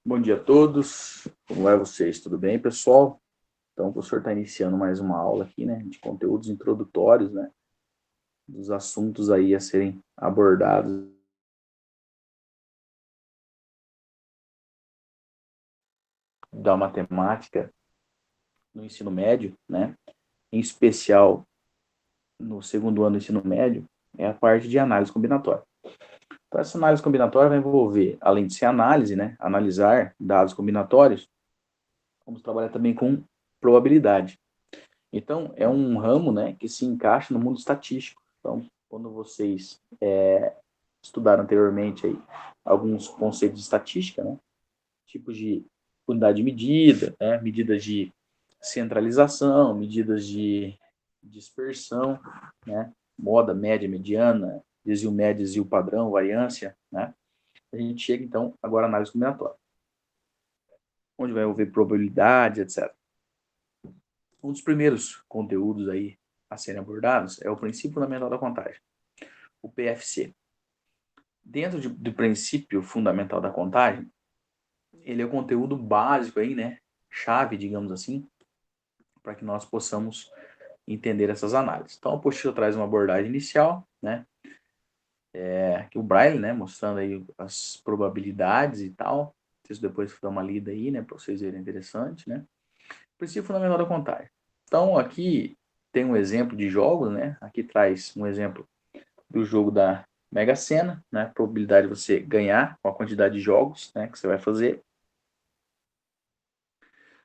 Bom dia a todos, como vai vocês? Tudo bem, pessoal? Então, o professor está iniciando mais uma aula aqui, né, de conteúdos introdutórios, né, dos assuntos aí a serem abordados da matemática no ensino médio, né, em especial no segundo ano do ensino médio, é a parte de análise combinatória. Então, essa análise combinatória vai envolver, além de ser análise, né, analisar dados combinatórios, vamos trabalhar também com probabilidade. Então, é um ramo, né, que se encaixa no mundo estatístico. Então, quando vocês estudaram anteriormente aí alguns conceitos de estatística, né, tipos de unidade de medida, né, medidas de centralização, medidas de dispersão, né, moda, média, mediana, desvio médio, desvio padrão, variância, né, a gente chega, então, agora à análise combinatória, onde vai envolver probabilidades, etc. Um dos primeiros conteúdos aí a serem abordados é o princípio fundamental da contagem, o PFC. Dentro do princípio fundamental da contagem, ele é o conteúdo básico aí, né, chave, digamos assim, para que nós possamos entender essas análises. Então, a apostila traz uma abordagem inicial, né, que o Braille, né, mostrando aí as probabilidades e tal. Vocês depois dão uma lida aí, né, para vocês verem interessante, né. Princípio fundamental da contagem. Então, aqui tem um exemplo de jogos, né? Aqui traz um exemplo do jogo da Mega Sena, né? Probabilidade de você ganhar com a quantidade de jogos, né, que você vai fazer.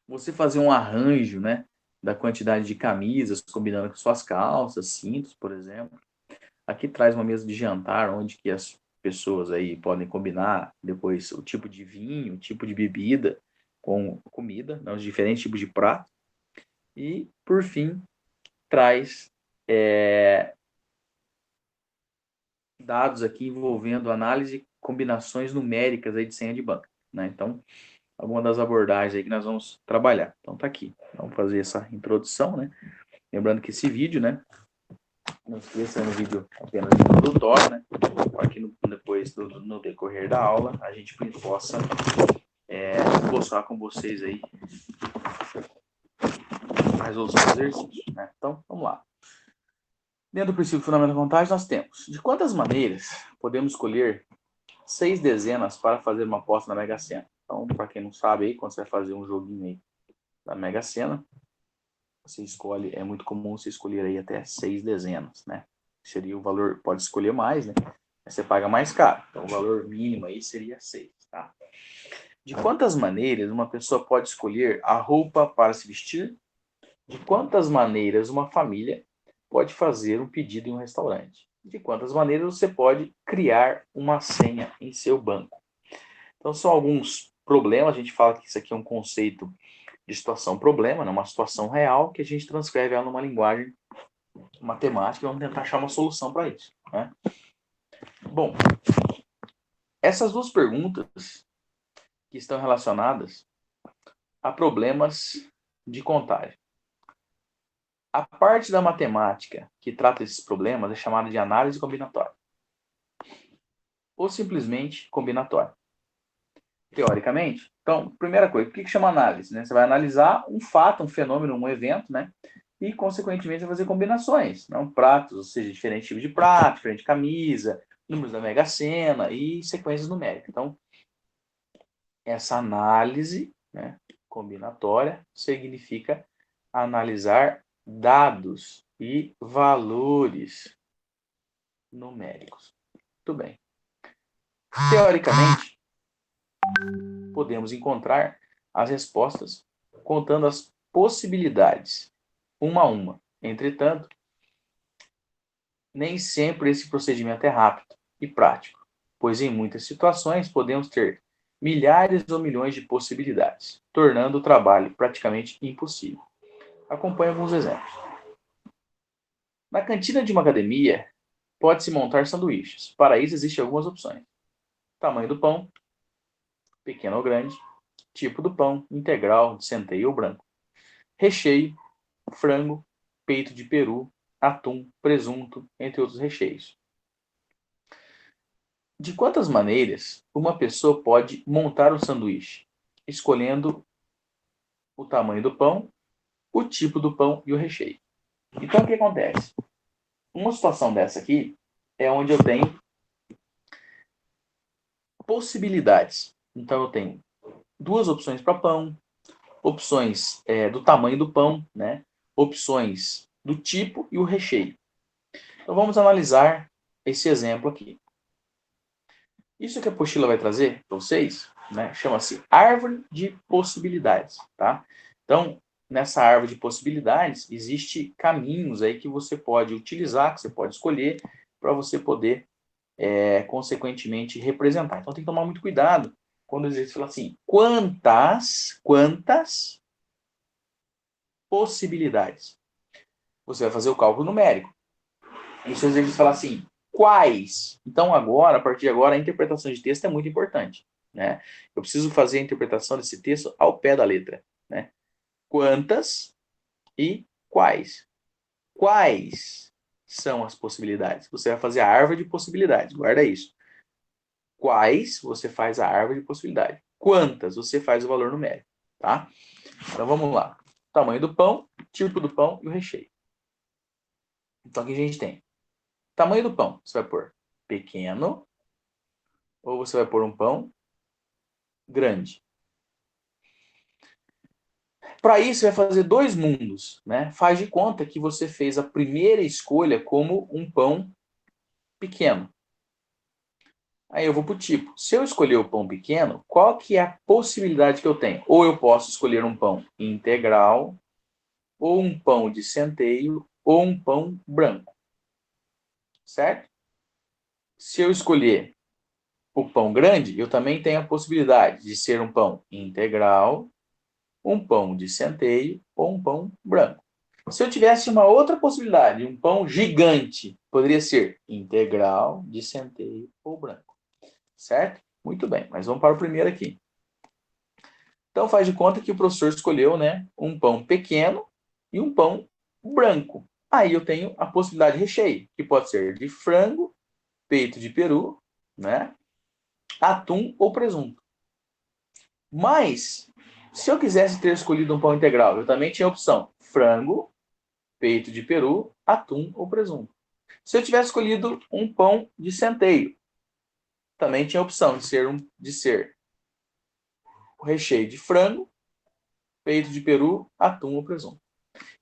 Você fazer um arranjo, né, da quantidade de camisas combinando com suas calças, cintos, por exemplo. Aqui traz uma mesa de jantar onde que as pessoas aí podem combinar depois o tipo de vinho, o tipo de bebida com comida, né, os diferentes tipos de prato. E, por fim, traz dados aqui envolvendo análise e combinações numéricas aí de senha de banco, né? Então, alguma das abordagens aí que nós vamos trabalhar. Então, tá aqui. Vamos fazer essa introdução, né? Lembrando que esse vídeo, né? Não esqueça, é um vídeo apenas introdutório, né? Para que depois, no decorrer da aula, a gente possa mostrar com vocês aí a resolução do exercício, né? Então, vamos lá. Dentro do princípio fundamental da contagem, nós temos de quantas maneiras podemos escolher 6 dezenas para fazer uma aposta na Mega Sena. Então, para quem não sabe aí, quando você vai fazer um joguinho aí da Mega Sena, você escolhe, é muito comum você escolher aí até 6 dezenas, né? Seria o valor, pode escolher mais, né? Você paga mais caro. Então, o valor mínimo aí seria 6, tá? De quantas maneiras uma pessoa pode escolher a roupa para se vestir? De quantas maneiras uma família pode fazer um pedido em um restaurante? De quantas maneiras você pode criar uma senha em seu banco? Então, são alguns problemas. A gente fala que isso aqui é um conceito de situação-problema, né? Uma situação real que a gente transcreve ela numa linguagem matemática e vamos tentar achar uma solução para isso, né? Bom, essas duas perguntas que estão relacionadas a problemas de contagem. A parte da matemática que trata esses problemas é chamada de análise combinatória, ou simplesmente combinatória, teoricamente. Então, primeira coisa, o que chama análise? Né? Você vai analisar um fato, um fenômeno, um evento, né? E, consequentemente, vai fazer combinações, não? Pratos, ou seja, diferentes tipos de prato, diferente camisa, números da Mega Sena e sequências numéricas. Então, essa análise, né, combinatória significa analisar dados e valores numéricos. Muito bem. Teoricamente, podemos encontrar as respostas contando as possibilidades, uma a uma. Entretanto, nem sempre esse procedimento é rápido e prático, pois em muitas situações podemos ter milhares ou milhões de possibilidades, tornando o trabalho praticamente impossível. Acompanhe alguns exemplos. Na cantina de uma academia, pode-se montar sanduíches. Para isso, existem algumas opções. Tamanho do pão, pequeno ou grande. Tipo do pão, integral, de centeio ou branco. Recheio, frango, peito de peru, atum, presunto, entre outros recheios. De quantas maneiras uma pessoa pode montar um sanduíche? escolhendo o tamanho do pão, o tipo do pão e o recheio. Então, o que acontece? Uma situação dessa aqui é onde eu tenho possibilidades. Então, eu tenho duas opções para pão, opções do tamanho do pão, né? Opções do tipo e o recheio. Então, vamos analisar esse exemplo aqui. Isso que a apostila vai trazer para vocês, né, chama-se árvore de possibilidades, tá? Então, nessa árvore de possibilidades, existe caminhos aí que você pode utilizar, que você pode escolher, para você poder, consequentemente, representar. Então, tem que tomar muito cuidado quando o exercício fala assim, quantas possibilidades? Você vai fazer o cálculo numérico. E se o exercício fala assim, quais? Então, agora, a partir de agora, a interpretação de texto é muito importante, né? Eu preciso fazer a interpretação desse texto ao pé da letra, né? Quantas e quais? Quais são as possibilidades? Você vai fazer a árvore de possibilidades, guarda isso. Quais, você faz a árvore de possibilidade. Quantas, você faz o valor numérico, tá? Então, vamos lá. Tamanho do pão, tipo do pão e o recheio. Então, aqui a gente tem tamanho do pão. Você vai pôr pequeno, ou você vai pôr um pão grande. Para isso, você vai fazer dois mundos, né? Faz de conta que você fez a primeira escolha como um pão pequeno. Aí eu vou para o tipo. Se eu escolher o pão pequeno, qual que é a possibilidade que eu tenho? Ou eu posso escolher um pão integral, ou um pão de centeio, ou um pão branco. Certo? Se eu escolher o pão grande, eu também tenho a possibilidade de ser um pão integral, um pão de centeio ou um pão branco. Se eu tivesse uma outra possibilidade, um pão gigante, poderia ser integral, de centeio ou branco. Certo? Muito bem, mas vamos para o primeiro aqui. Então faz de conta que o professor escolheu, né, um pão pequeno e um pão branco. Aí eu tenho a possibilidade de recheio, que pode ser de frango, peito de peru, né, atum ou presunto. Mas, se eu quisesse ter escolhido um pão integral, eu também tinha a opção frango, peito de peru, atum ou presunto. Se eu tivesse escolhido um pão de centeio, também tinha a opção de ser o recheio de frango, peito de peru, atum ou presunto.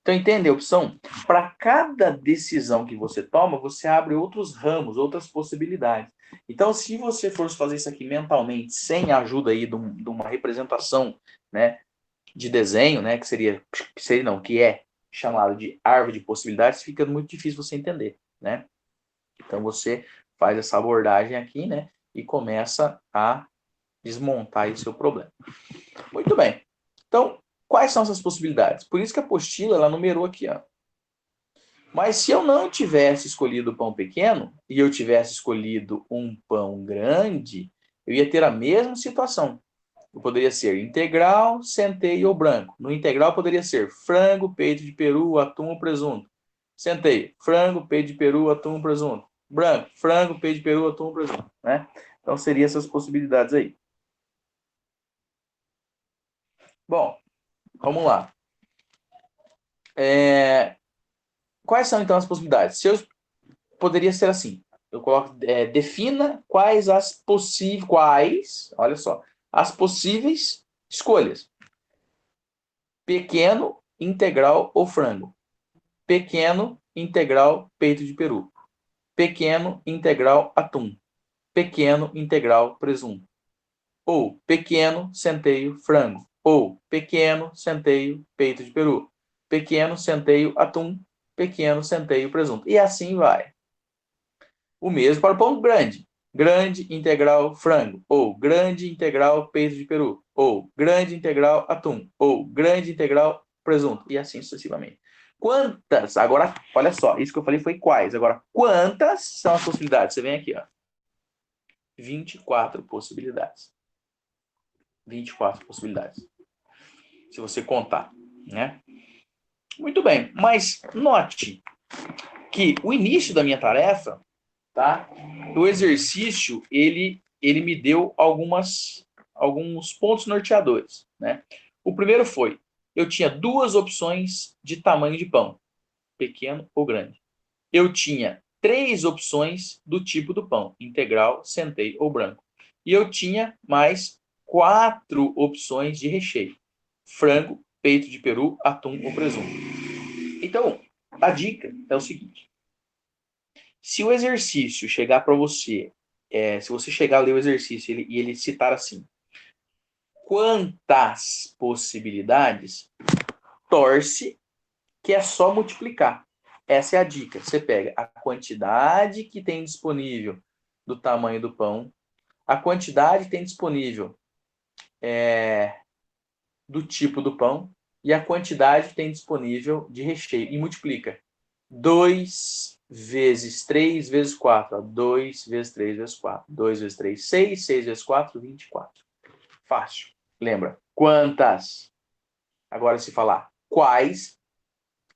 Então, entende a opção? Para cada decisão que você toma, você abre outros ramos, outras possibilidades. Então, se você for fazer isso aqui mentalmente, sem a ajuda aí de uma representação, né, de desenho, né, que é chamado de árvore de possibilidades, fica muito difícil você entender, né? Então você faz essa abordagem aqui, né, e começa a desmontar aí o seu problema. Muito bem. Então, quais são essas possibilidades? Por isso que a apostila, ela numerou aqui, ó. Mas se eu não tivesse escolhido o pão pequeno e eu tivesse escolhido um pão grande, eu ia ter a mesma situação. Poderia ser integral, centeio ou branco. No integral poderia ser frango, peito de peru, atum ou presunto. Centeio, frango, peito de peru, atum ou presunto. Branco, frango, peito de peru, atum ou presunto. Né? Então, seriam essas possibilidades aí. Bom, vamos lá. Quais são, então, as possibilidades? Poderia ser assim. Eu coloco, defina quais as possíveis, olha só, as possíveis escolhas. Pequeno, integral ou frango. Pequeno, integral, peito de peru. Pequeno, integral, atum. Pequeno, integral, presunto. Ou pequeno, centeio, frango. Ou pequeno, centeio, peito de peru. Pequeno, centeio, atum. Pequeno, centeio, presunto. E assim vai. O mesmo para o pão grande. Grande, integral, frango. Ou grande, integral, peito de peru. Ou grande, integral, atum. Ou grande, integral, presunto. E assim sucessivamente. Quantas? Agora, olha só. Isso que eu falei foi quais. Agora, quantas são as possibilidades? Você vem aqui, ó. 24 possibilidades. 24 possibilidades. Se você contar, né? Muito bem. Mas note que o início da minha tarefa, tá? O exercício, ele me deu algumas alguns pontos norteadores, né? O primeiro foi, eu tinha duas opções de tamanho de pão, pequeno ou grande. Eu tinha 3 opções do tipo do pão, integral, centeio ou branco. E eu tinha mais 4 opções de recheio, frango, peito de peru, atum ou presunto. Então, a dica é o seguinte, se o exercício chegar para você, se você chegar a ler o exercício e ele citar assim, quantas possibilidades, torce que é só multiplicar. Essa é a dica. Você pega a quantidade que tem disponível do tamanho do pão, a quantidade que tem disponível do tipo do pão e a quantidade que tem disponível de recheio e multiplica. 2 vezes 3 vezes 4. 2 vezes 3 vezes 4. 2 vezes 3, 6. 6 vezes 4, 24. Fácil. Lembra? Quantas? Agora, se falar quais,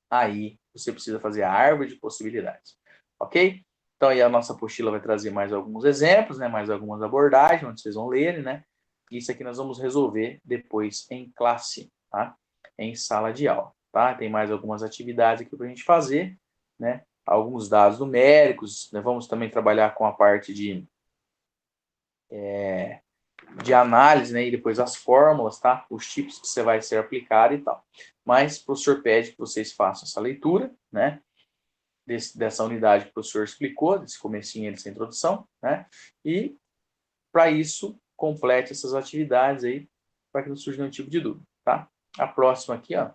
aí você precisa fazer a árvore de possibilidades. Ok? Então, aí a nossa apostila vai trazer mais alguns exemplos, né? Mais algumas abordagens, onde vocês vão ler, né? Isso aqui nós vamos resolver depois em classe, tá? Em sala de aula, tá? Tem mais algumas atividades aqui para a gente fazer, né? Alguns dados numéricos, né? Vamos também trabalhar com a parte de análise, né? E depois as fórmulas, tá? Os tipos que você vai ser aplicado e tal. Mas o professor pede que vocês façam essa leitura, né? Dessa unidade que o professor explicou, desse comecinho, dessa introdução, né? E, para isso, complete essas atividades aí, para que não surja nenhum tipo de dúvida, tá? A próxima aqui, ó,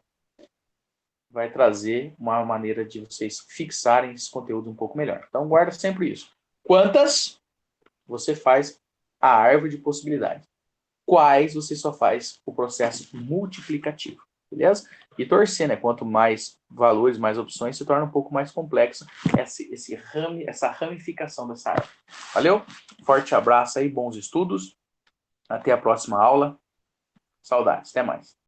vai trazer uma maneira de vocês fixarem esse conteúdo um pouco melhor. Então, guarda sempre isso. Quantas você faz a árvore de possibilidades? Quais você só faz o processo multiplicativo, beleza? E torcer, né? Quanto mais valores, mais opções, se torna um pouco mais complexo essa ramificação dessa árvore. Valeu? Forte abraço aí, bons estudos. Até a próxima aula. Saudades, até mais.